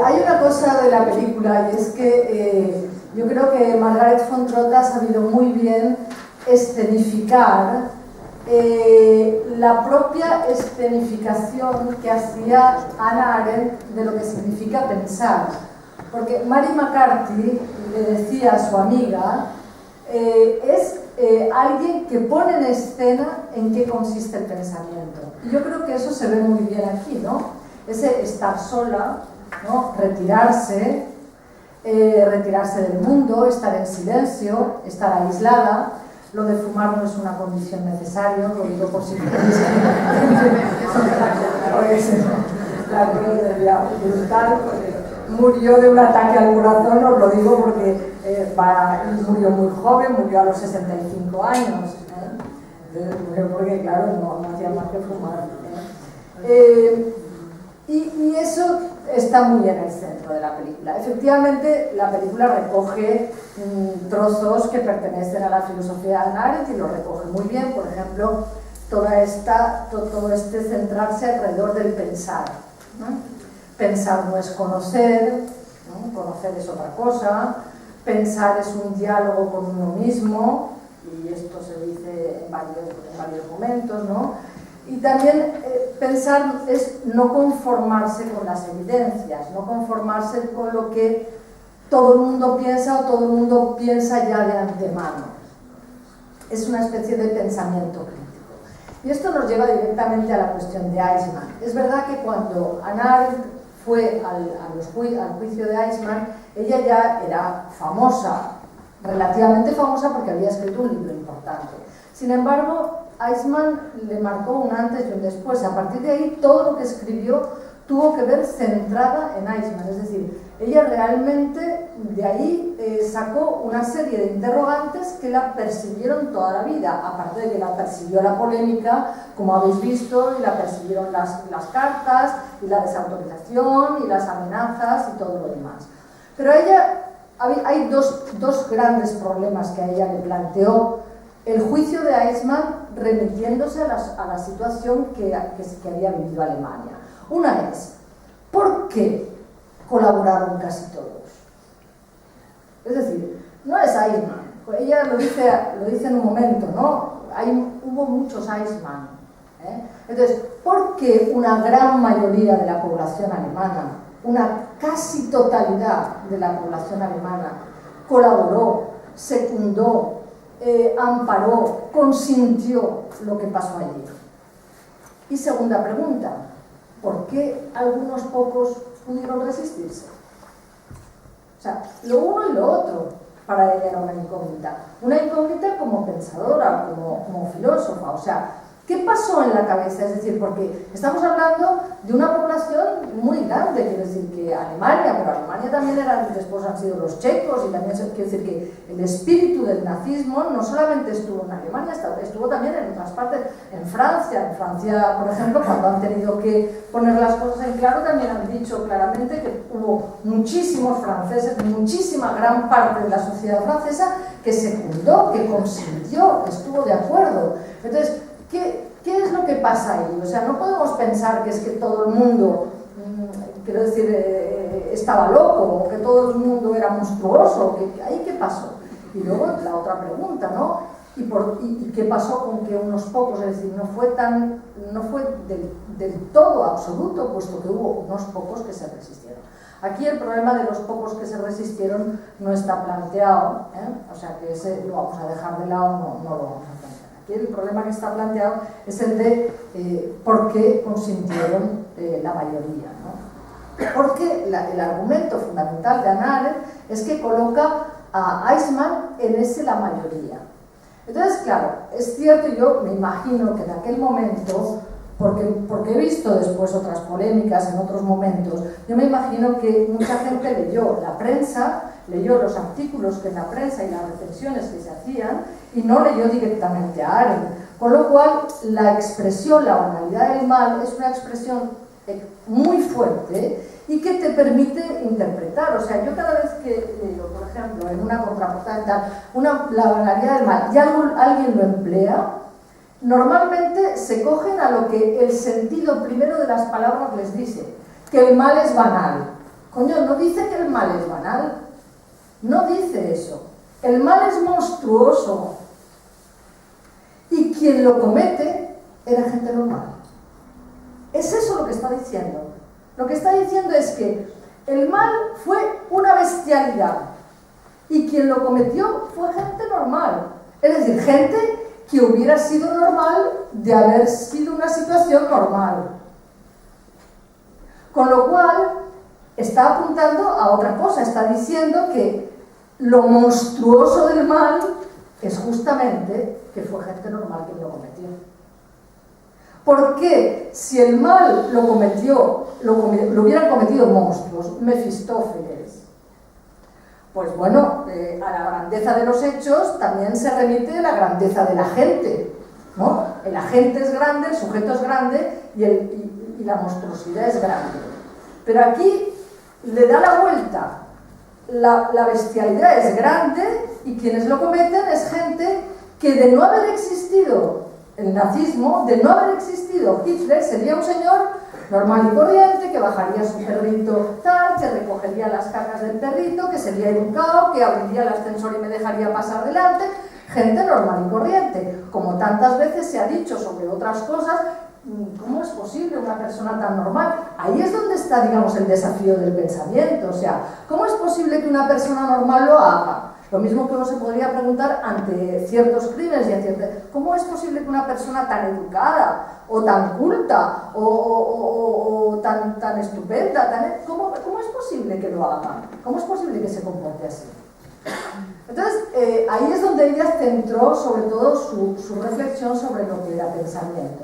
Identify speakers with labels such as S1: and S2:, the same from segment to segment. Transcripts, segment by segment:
S1: Hay una cosa de la película y es que yo creo que Margaret von Trotta ha sabido muy bien escenificar la propia escenificación que hacía Hannah Arendt de lo que significa pensar. Porque Mary McCarthy le decía a su amiga, es alguien que pone en escena en qué consiste el pensamiento. Y yo creo que eso se ve muy bien aquí, ¿no? Ese estar sola, ¿no? Retirarse del mundo, estar en silencio, estar aislada. Lo de fumar no es una condición necesaria, lo digo por si queréis. La creo brutal, murió de un ataque al corazón, os lo digo porque murió muy joven, murió a los 65 años. Murió porque, claro, no hacía más que fumar. Y eso está muy en el centro de la película. Efectivamente, la película recoge trozos que pertenecen a la filosofía de Hannah Arendt y lo recoge muy bien. Por ejemplo, todo este centrarse alrededor del pensar, ¿no? Pensar no es conocer, ¿no? Conocer es otra cosa. Pensar es un diálogo con uno mismo, y esto se dice en varios momentos, ¿no? Y también pensar es no conformarse con las evidencias, no conformarse con lo que todo el mundo piensa o todo el mundo piensa ya de antemano. Es una especie de pensamiento crítico. Y esto nos lleva directamente a la cuestión de Eichmann. Es verdad que cuando Hannah Arendt fue al juicio de Eichmann, ella ya era famosa, relativamente famosa porque había escrito un libro importante. Sin embargo, Eichmann le marcó un antes y un después. A partir de ahí, todo lo que escribió tuvo que ver centrada en Eichmann. Es decir, ella realmente de ahí sacó una serie de interrogantes que la persiguieron toda la vida. Aparte de que la persiguió la polémica, como habéis visto, y la persiguieron las cartas, y la desautorización, y las amenazas, y todo lo demás. Pero a ella hay dos grandes problemas que a ella le planteó el juicio de Eichmann, remitiéndose a la situación que había vivido Alemania. Una es, ¿por qué colaboraron casi todos? Es decir, no es Eichmann, ella lo dice en un momento, ¿no? Hubo muchos Eichmann, ¿eh? Entonces, ¿por qué una gran mayoría de la población alemana, una casi totalidad de la población alemana, colaboró, secundó, amparó, consintió lo que pasó allí? Y segunda pregunta, ¿por qué algunos pocos pudieron resistirse? O sea, lo uno y lo otro para ella era una incógnita como pensadora, como filósofa. O sea, ¿qué pasó en la cabeza? Es decir, porque estamos hablando de una población muy grande, quiero decir que Alemania, pero Alemania también después han sido los checos, y también quiero decir que el espíritu del nazismo no solamente estuvo en Alemania, estuvo también en otras partes, en Francia. En Francia, por ejemplo, cuando han tenido que poner las cosas en claro, también han dicho claramente que hubo muchísimos franceses, muchísima gran parte de la sociedad francesa que secundó, que consintió, estuvo de acuerdo. Entonces, ¿qué es lo que pasa ahí? O sea, no podemos pensar que es que todo el mundo, quiero decir, estaba loco, o que todo el mundo era monstruoso. ¿Ahí qué pasó? Y luego la otra pregunta, ¿no? ¿Y qué pasó con que unos pocos, es decir, no fue del todo absoluto, puesto que hubo unos pocos que se resistieron? Aquí el problema de los pocos que se resistieron no está planteado, o sea que ese lo vamos a dejar de lado, no lo vamos a plantear. Aquí el problema que está planteado es el de por qué consintieron la mayoría, ¿no? Porque el argumento fundamental de Hannah Arendt es que coloca a Eichmann en ese la mayoría. Entonces, claro, es cierto, yo me imagino que en aquel momento, porque he visto después otras polémicas en otros momentos, yo me imagino que mucha gente leyó la prensa, leyó los artículos que en la prensa y las reflexiones que se hacían, y no leyó directamente a Arendt. Con lo cual, la expresión, la banalidad del mal, es una expresión muy fuerte y que te permite interpretar. O sea, yo cada vez que leo, por ejemplo, en una contraportada y tal, la banalidad del mal, y alguien lo emplea, normalmente se cogen a lo que el sentido primero de las palabras les dice, que el mal es banal. Coño, no dice que el mal es banal, no dice eso. El mal es monstruoso y quien lo comete era gente normal. Es eso lo que está diciendo. Lo que está diciendo es que el mal fue una bestialidad y quien lo cometió fue gente normal. Es decir, gente que hubiera sido normal de haber sido una situación normal. Con lo cual, está apuntando a otra cosa, está diciendo que lo monstruoso del mal es justamente que fue gente normal quien lo cometió. Porque si el mal lo hubieran cometido monstruos, Mefistófeles, pues bueno, a la grandeza de los hechos también se remite la grandeza de la gente, ¿no? El agente es grande, el sujeto es grande y la monstruosidad es grande. Pero aquí le da la vuelta. La bestialidad es grande y quienes lo cometen es gente que de no haber existido el nazismo, de no haber existido Hitler, sería un señor normal y corriente, que bajaría su perrito tal, que recogería las cacas del perrito, que sería educado, que abriría el ascensor y me dejaría pasar delante, gente normal y corriente. Como tantas veces se ha dicho sobre otras cosas, ¿cómo es posible una persona tan normal? Ahí es donde está, digamos, el desafío del pensamiento. O sea, ¿cómo es posible que una persona normal lo haga? Lo mismo que uno se podría preguntar ante ciertos crímenes y ante ¿cómo es posible que una persona tan educada o tan culta o tan estupenda, ¿cómo es posible que lo haga? ¿Cómo es posible que se comporte así? Entonces, ahí es donde ella centró sobre todo su reflexión sobre lo que era pensamiento.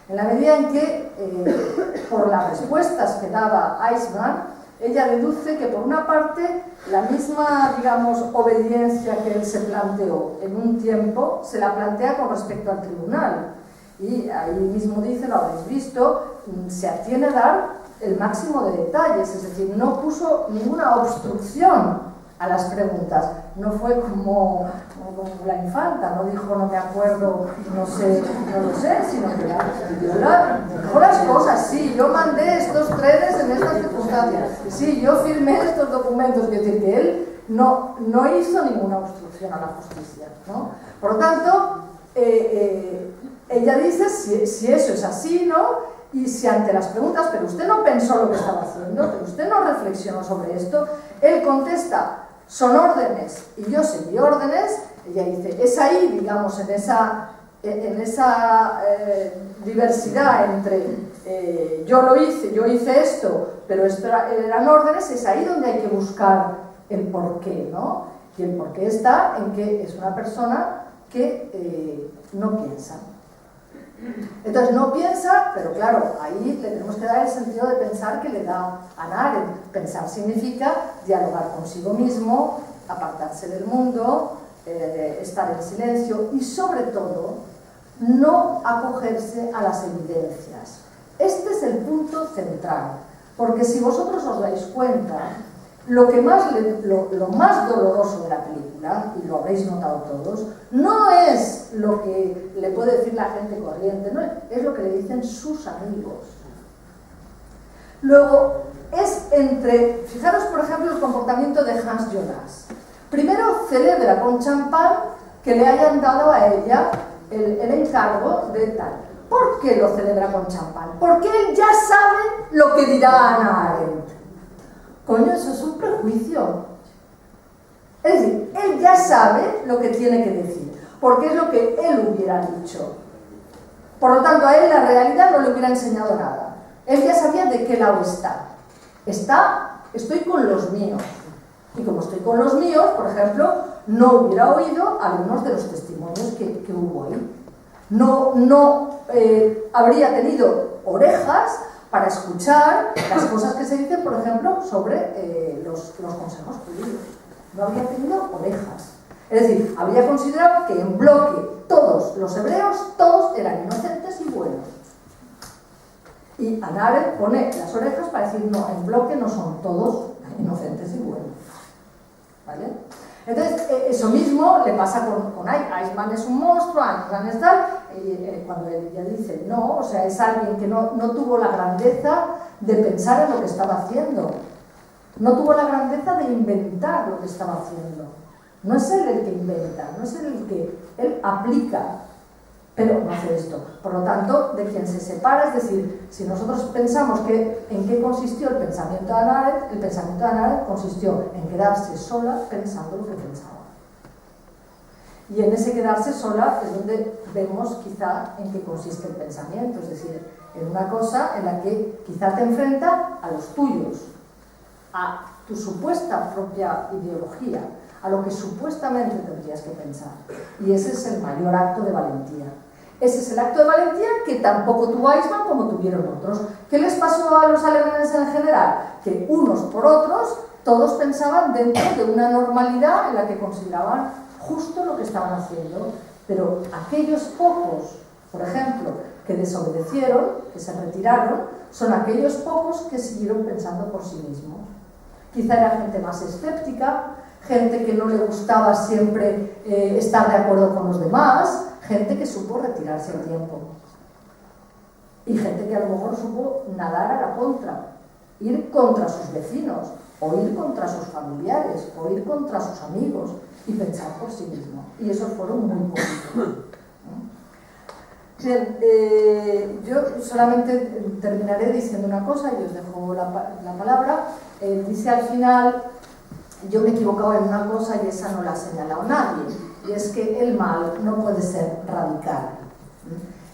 S1: En la medida en que, por las respuestas que daba Eichmann, ella deduce que, por una parte, la misma, digamos, obediencia que él se planteó en un tiempo, se la plantea con respecto al tribunal. Y ahí mismo dice, lo habéis visto, se atiene a dar el máximo de detalles, es decir, no puso ninguna obstrucción a las preguntas. No fue como la infanta, no dijo no me acuerdo, no sé, no lo sé, sino que dijo las cosas. Sí, yo mandé estos trenes en estas circunstancias, sí, yo firmé estos documentos. Es decir, que él no hizo ninguna obstrucción a la justicia, ¿no? Por lo tanto, ella dice si eso es así, ¿no? Y si ante las preguntas, pero usted no pensó lo que estaba haciendo, pero usted no reflexionó sobre esto, él contesta, son órdenes y yo seguí órdenes. Ella dice, es ahí, digamos, en esa diversidad entre yo hice esto, pero esto eran órdenes, es ahí donde hay que buscar el porqué, ¿no? Y el porqué está en que es una persona que no piensa. Entonces no piensa, pero claro, ahí le tenemos que dar el sentido de pensar que le da a Hannah Arendt. Pensar significa dialogar consigo mismo, apartarse del mundo, estar en silencio y, sobre todo, no acogerse a las evidencias. Este es el punto central, porque si vosotros os dais cuenta, lo más doloroso de la película, y lo habréis notado todos, no es lo que le puede decir la gente corriente, no es lo que le dicen sus amigos. Luego, fijaros por ejemplo el comportamiento de Hans Jonas. Primero celebra con champán que le hayan dado a ella el encargo de tal. ¿Por qué lo celebra con champán? Porque él ya sabe lo que dirá Hannah Arendt. Coño, eso es un prejuicio. Es decir, él ya sabe lo que tiene que decir, porque es lo que él hubiera dicho. Por lo tanto, a él la realidad no le hubiera enseñado nada. Él ya sabía de qué lado está. Estoy con los míos. Y como estoy con los míos, por ejemplo, no hubiera oído algunos de los testimonios que hubo ahí. No habría tenido orejas para escuchar las cosas que se dicen, por ejemplo, sobre los consejos jurídicos. No habría tenido orejas. Es decir, habría considerado que en bloque todos los hebreos, todos eran inocentes y buenos. Y Hannah Arendt pone las orejas para decir, no, en bloque no son todos inocentes y buenos. ¿Vale? Entonces, eso mismo le pasa con Eichmann es un monstruo, Eichmann es tal, cuando ella dice, no, o sea, es alguien que no tuvo la grandeza de pensar en lo que estaba haciendo. No tuvo la grandeza de inventar lo que estaba haciendo. No es él el que inventa, no es él el que él aplica, pero no hace esto. Por lo tanto, de quien se separa, es decir, si nosotros pensamos en qué consistió el pensamiento de Hannah Arendt, el pensamiento de Hannah Arendt consistió en quedarse sola pensando lo que pensaba. Y en ese quedarse sola es donde vemos quizá en qué consiste el pensamiento, es decir, en una cosa en la que quizá te enfrenta a los tuyos, a tu supuesta propia ideología, a lo que supuestamente tendrías que pensar. Y ese es el mayor acto de valentía. Ese es el acto de valentía que tampoco tuvo Eichmann como tuvieron otros. ¿Qué les pasó a los alemanes en general? Que unos por otros, todos pensaban dentro de una normalidad en la que consideraban justo lo que estaban haciendo. Pero aquellos pocos, por ejemplo, que desobedecieron, que se retiraron, son aquellos pocos que siguieron pensando por sí mismos. Quizá era gente más escéptica, gente que no le gustaba siempre estar de acuerdo con los demás, gente que supo retirarse a tiempo. Y gente que a lo mejor supo nadar a la contra, ir contra sus vecinos, o ir contra sus familiares, o ir contra sus amigos, y pensar por sí mismo. Y esos fueron muy poquitos. Bien, yo solamente terminaré diciendo una cosa y os dejo la palabra. Dice al final, yo me he equivocado en una cosa y esa no la ha señalado nadie, y es que el mal no puede ser radical.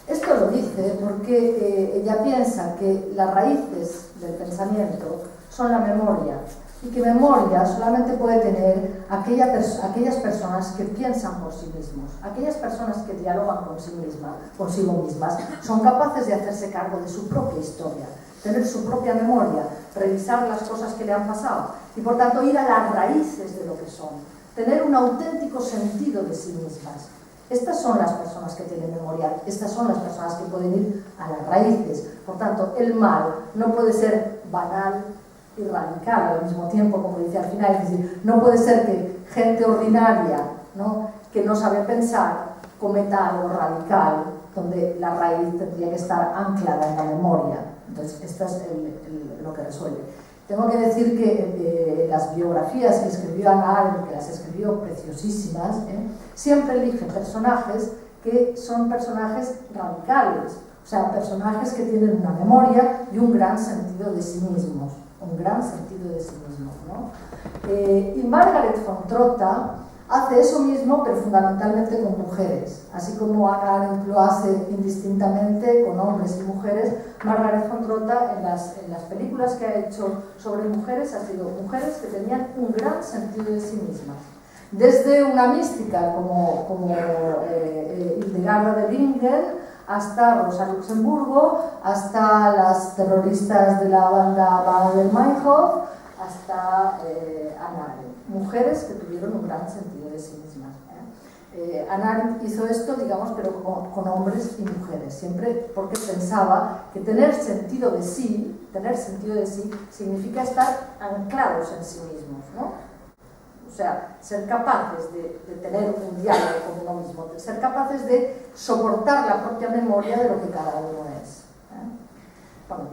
S1: Esto lo dice porque ella piensa que las raíces del pensamiento son la memoria, y que memoria solamente puede tener aquellas personas que piensan por sí mismos, aquellas personas que dialogan consigo mismas, son capaces de hacerse cargo de su propia historia, tener su propia memoria, revisar las cosas que le han pasado y por tanto ir a las raíces de lo que son, tener un auténtico sentido de sí mismas. Estas son las personas que tienen memoria, estas son las personas que pueden ir a las raíces. Por tanto, el mal no puede ser banal y radical al mismo tiempo, como dice al final, es decir, no puede ser que gente ordinaria, ¿no?, que no sabe pensar, cometa algo radical, donde la raíz tendría que estar anclada en la memoria. Entonces, esto es lo que resuelve. Tengo que decir que las biografías que escribió Hannah Arendt, que las escribió preciosísimas, siempre elige personajes que son personajes radicales, o sea, personajes que tienen una memoria y un gran sentido de sí mismos. Un gran sentido de sí mismo, ¿no? Y Margaret von Trotta hace eso mismo, pero fundamentalmente con mujeres. Así como Hannah Arendt lo hace indistintamente con hombres y mujeres, Margaret von Trotta en las películas que ha hecho sobre mujeres ha sido mujeres que tenían un gran sentido de sí mismas. Desde una mística como Hildegarda de Bingen, hasta Rosa Luxemburgo, hasta las terroristas de la banda Baden-Meinhof, hasta Hannah Arendt. Mujeres que tuvieron un gran sentido de sí mismas. Hannah Arendt hizo esto, digamos, pero con hombres y mujeres, siempre porque pensaba que tener sentido de sí significa estar anclados en sí mismos, ¿no? O sea, ser capaces de tener un diálogo con uno mismo, de ser capaces de soportar la propia memoria de lo que cada uno es. Bueno,